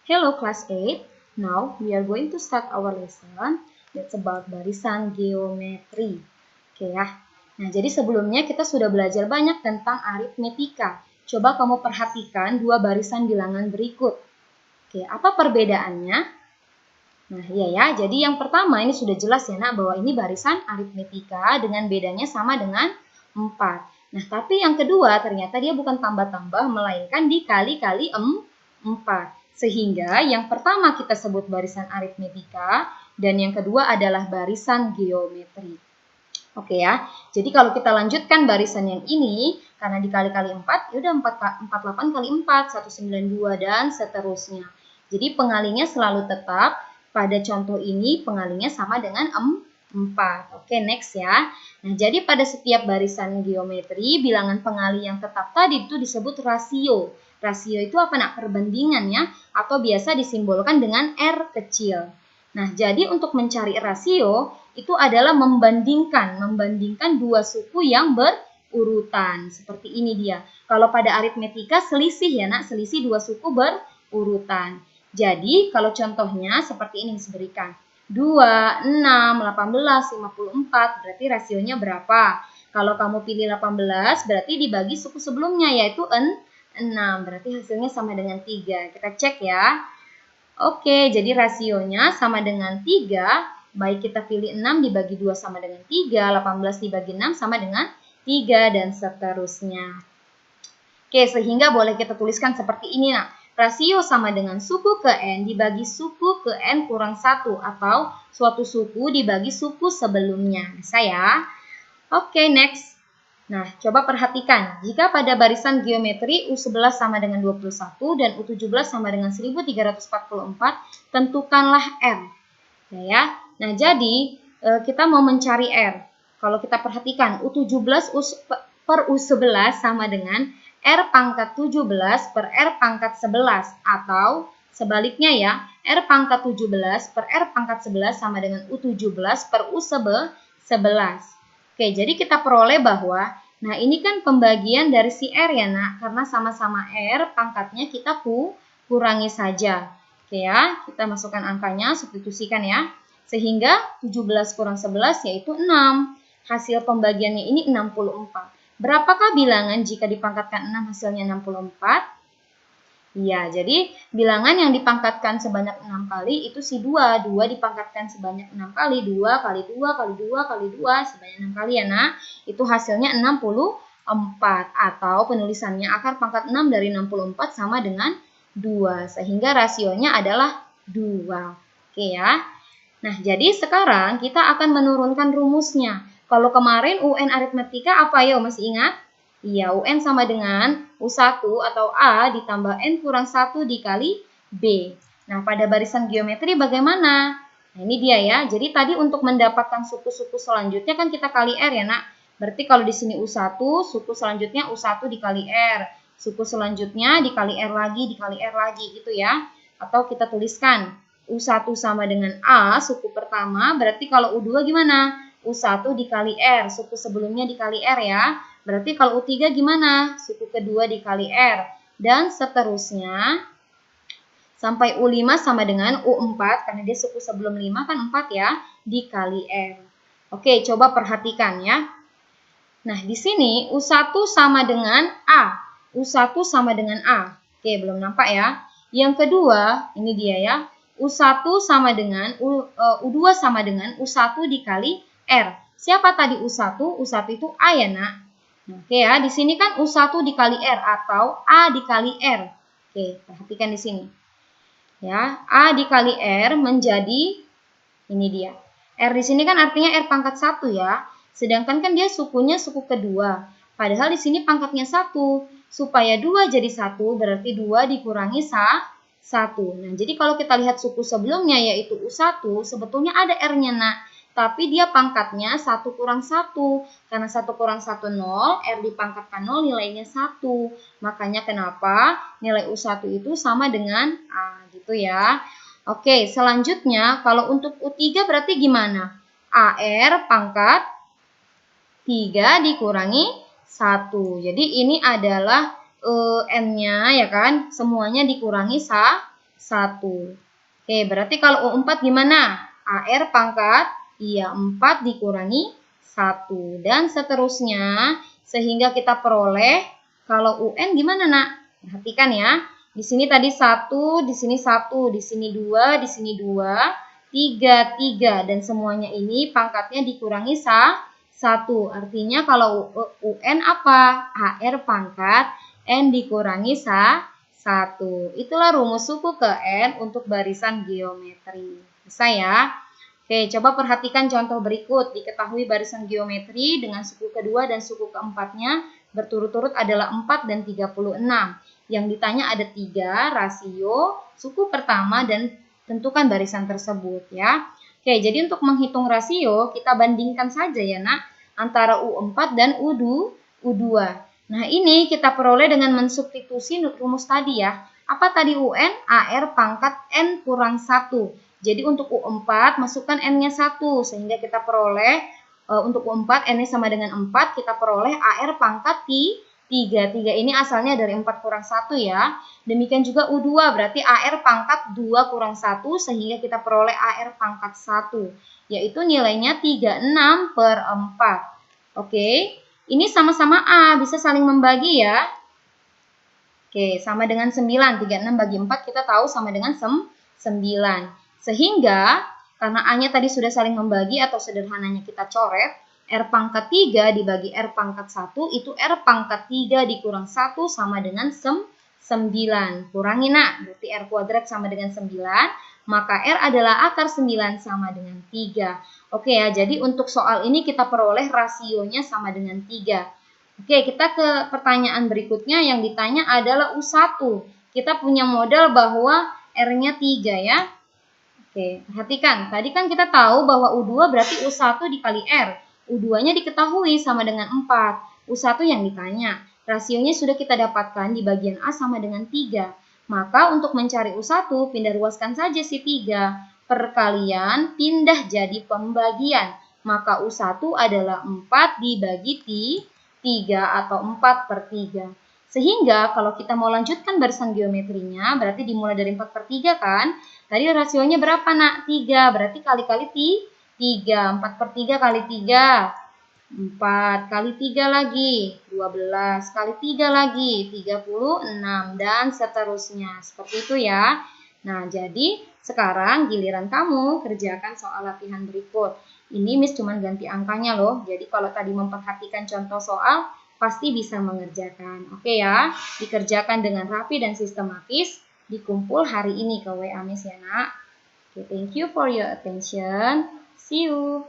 Hello class 8. Now we are going to start our lesson. That's about barisan geometri. Oke ya. Nah, jadi sebelumnya kita sudah belajar banyak tentang aritmetika. Coba kamu perhatikan dua barisan bilangan berikut. Oke, apa perbedaannya? Nah, iya ya. Jadi yang pertama ini sudah jelas ya, Nak, bahwa ini barisan aritmetika dengan bedanya sama dengan 4. Nah, tapi yang kedua ternyata dia bukan tambah-tambah, melainkan dikali-kali 4. Sehingga yang pertama kita sebut barisan aritmetika dan yang kedua adalah barisan geometri. Oke ya, jadi kalau kita lanjutkan barisan yang ini, karena dikali-kali 4, ya udah 48 kali 4, 192 dan seterusnya. Jadi pengalinya selalu tetap, pada contoh ini pengalinya sama dengan 4. Oke, next ya. Nah, jadi pada setiap barisan geometri, bilangan pengali yang tetap tadi itu disebut rasio. Rasio itu apa, Nak? Perbandingannya, atau biasa disimbolkan dengan R kecil. Nah, jadi untuk mencari rasio, itu adalah membandingkan dua suku yang berurutan. Seperti ini dia. Kalau pada aritmetika selisih ya, Nak, selisih dua suku berurutan. Jadi, kalau contohnya seperti ini diberikan. 2, 6, 18, 54, berarti rasionya berapa? Kalau kamu pilih 18, berarti dibagi suku sebelumnya, yaitu 6, berarti hasilnya sama dengan 3. Kita cek ya. Oke, jadi rasionya sama dengan 3, baik kita pilih 6 dibagi 2 sama dengan 3, 18 dibagi 6 sama dengan 3, dan seterusnya. Oke, sehingga boleh kita tuliskan seperti ini, Nak. Rasio sama dengan suku ke N dibagi suku ke N kurang 1, atau suatu suku dibagi suku sebelumnya. Bisa ya? Oke, next. Nah, coba perhatikan. Jika pada barisan geometri U11 sama dengan 21 dan U17 sama dengan 1344, tentukanlah R. Ya. Nah, jadi kita mau mencari R. Kalau kita perhatikan, U17 per U11 sama dengan R pangkat 17 per R pangkat 11, atau sebaliknya ya, R pangkat 17 per R pangkat 11 sama dengan U17 per U11. Oke, jadi kita peroleh bahwa, nah ini kan pembagian dari si R ya, Nak, karena sama-sama R, pangkatnya kita kurangi saja. Oke ya, kita masukkan angkanya, substitusikan ya. Sehingga 17 kurang 11 yaitu 6. Hasil pembagiannya ini 64. Berapakah bilangan jika dipangkatkan 6 hasilnya 64? Iya, jadi bilangan yang dipangkatkan sebanyak 6 kali itu si 2. 2 dipangkatkan sebanyak 6 kali. 2 kali 2 kali 2 kali 2 sebanyak 6 kali ya, Nak. Itu hasilnya 64. Atau penulisannya akar pangkat 6 dari 64 sama dengan 2. Sehingga rasionya adalah 2. Oke ya. Nah, jadi sekarang kita akan menurunkan rumusnya. Kalau kemarin UN aritmetika apa ya, masih ingat? Iya, UN sama dengan U1 atau A ditambah N kurang 1 dikali B. Nah, pada barisan geometri bagaimana? Nah, ini dia ya. Jadi tadi untuk mendapatkan suku-suku selanjutnya kan kita kali R ya, Nak. Berarti kalau di sini U1, suku selanjutnya U1 dikali R. Suku selanjutnya dikali R lagi, gitu ya. Atau kita tuliskan U1 sama dengan A, suku pertama. Berarti kalau U2 gimana? U1 dikali R, suku sebelumnya dikali R ya. Berarti kalau U3 gimana? Suku kedua dikali R. Dan seterusnya sampai U5 sama dengan U4, karena dia suku sebelum 5 kan 4 ya, dikali R. Oke, coba perhatikan ya. Nah, di sini U1 sama dengan A. U1 sama dengan A. Oke, belum nampak ya. Yang kedua, ini dia ya. U1 sama dengan U2 sama dengan U1 dikali R. Siapa tadi U1? U1 itu A ya, Nak. Oke ya, di sini kan U1 dikali R atau A dikali R. Oke, perhatikan di sini. Ya, A dikali R menjadi, ini dia. R di sini kan artinya R pangkat 1 ya. Sedangkan kan dia sukunya suku kedua. Padahal di sini pangkatnya 1. Supaya 2 jadi 1 berarti 2 dikurangi 1. Nah, jadi kalau kita lihat suku sebelumnya yaitu U1, sebetulnya ada R-nya, Nak. Tapi dia pangkatnya 1 kurang 1. Karena 1 kurang 1, 0. R dipangkatkan 0, nilainya 1. Makanya kenapa nilai U1 itu sama dengan A, gitu ya. Oke, selanjutnya kalau untuk U3 berarti gimana? AR pangkat 3 dikurangi 1. Jadi ini adalah N-nya ya kan, semuanya dikurangi 1. 1. Oke, berarti kalau U4 gimana? AR pangkat, iya 4 dikurangi 1. Dan seterusnya, sehingga kita peroleh, kalau UN gimana nak? Perhatikan ya, di sini tadi 1, di sini 1, di sini 2, di sini 2, 3, 3. Dan semuanya ini pangkatnya dikurangi 1. Artinya kalau UN apa? AR pangkat, N dikurangi 1. Itulah rumus suku ke N untuk barisan geometri. Bisa ya? Oke, coba perhatikan contoh berikut. Diketahui barisan geometri dengan suku kedua dan suku keempatnya berturut-turut adalah 4 dan 36. Yang ditanya ada 3, rasio, suku pertama, dan tentukan barisan tersebut ya. Oke, jadi untuk menghitung rasio, kita bandingkan saja ya nak, antara U4 dan U2. Nah, ini kita peroleh dengan mensubstitusi rumus tadi ya. Apa tadi UN? AR pangkat N kurang 1. Jadi untuk U4 masukkan N-nya 1 sehingga kita peroleh untuk U4 N-nya sama dengan 4, kita peroleh AR pangkat 3. 3 ini asalnya dari 4 kurang 1 ya. Demikian juga U2 berarti AR pangkat 2 kurang 1 sehingga kita peroleh AR pangkat 1. Yaitu nilainya 36/4. Oke. Ini sama-sama A, bisa saling membagi ya. Oke, sama dengan 9. 36 bagi 4 kita tahu sama dengan 9. Sehingga, karena A-nya tadi sudah saling membagi atau sederhananya kita coret, R pangkat 3 dibagi R pangkat 1 itu R pangkat 3 dikurang 1 sama dengan 9. Kurangi nak, berarti R kuadrat sama dengan 9, maka R adalah akar 9 sama dengan 3. Oke ya, jadi untuk soal ini kita peroleh rasionya sama dengan 3. Oke, kita ke pertanyaan berikutnya yang ditanya adalah U1. Kita punya modal bahwa R-nya 3 ya. Oke, perhatikan. Tadi kan kita tahu bahwa U2 berarti U1 dikali R. U2-nya diketahui sama dengan 4. U1 yang ditanya. Rasionya sudah kita dapatkan di bagian A sama dengan 3. Maka untuk mencari U1, pindah ruaskan saja si 3. Perkalian pindah jadi pembagian. Maka U1 adalah 4 dibagi 3 atau 4/3. Sehingga kalau kita mau lanjutkan barisan geometrinya, berarti dimulai dari 4/3 kan? Tadi rasionya berapa nak? 3, berarti kali-kali 3. 4/3 kali 3, 4 kali 3 lagi, 12 kali 3 lagi, 36, dan seterusnya. Seperti itu ya. Nah, jadi sekarang giliran kamu kerjakan soal latihan berikut. Ini Miss cuma ganti angkanya loh. Jadi kalau tadi memperhatikan contoh soal, pasti bisa mengerjakan. Oke ya, dikerjakan dengan rapi dan sistematis. Dikumpul hari ini ke WA Miss ya nak. Oke, thank you for your attention. See you.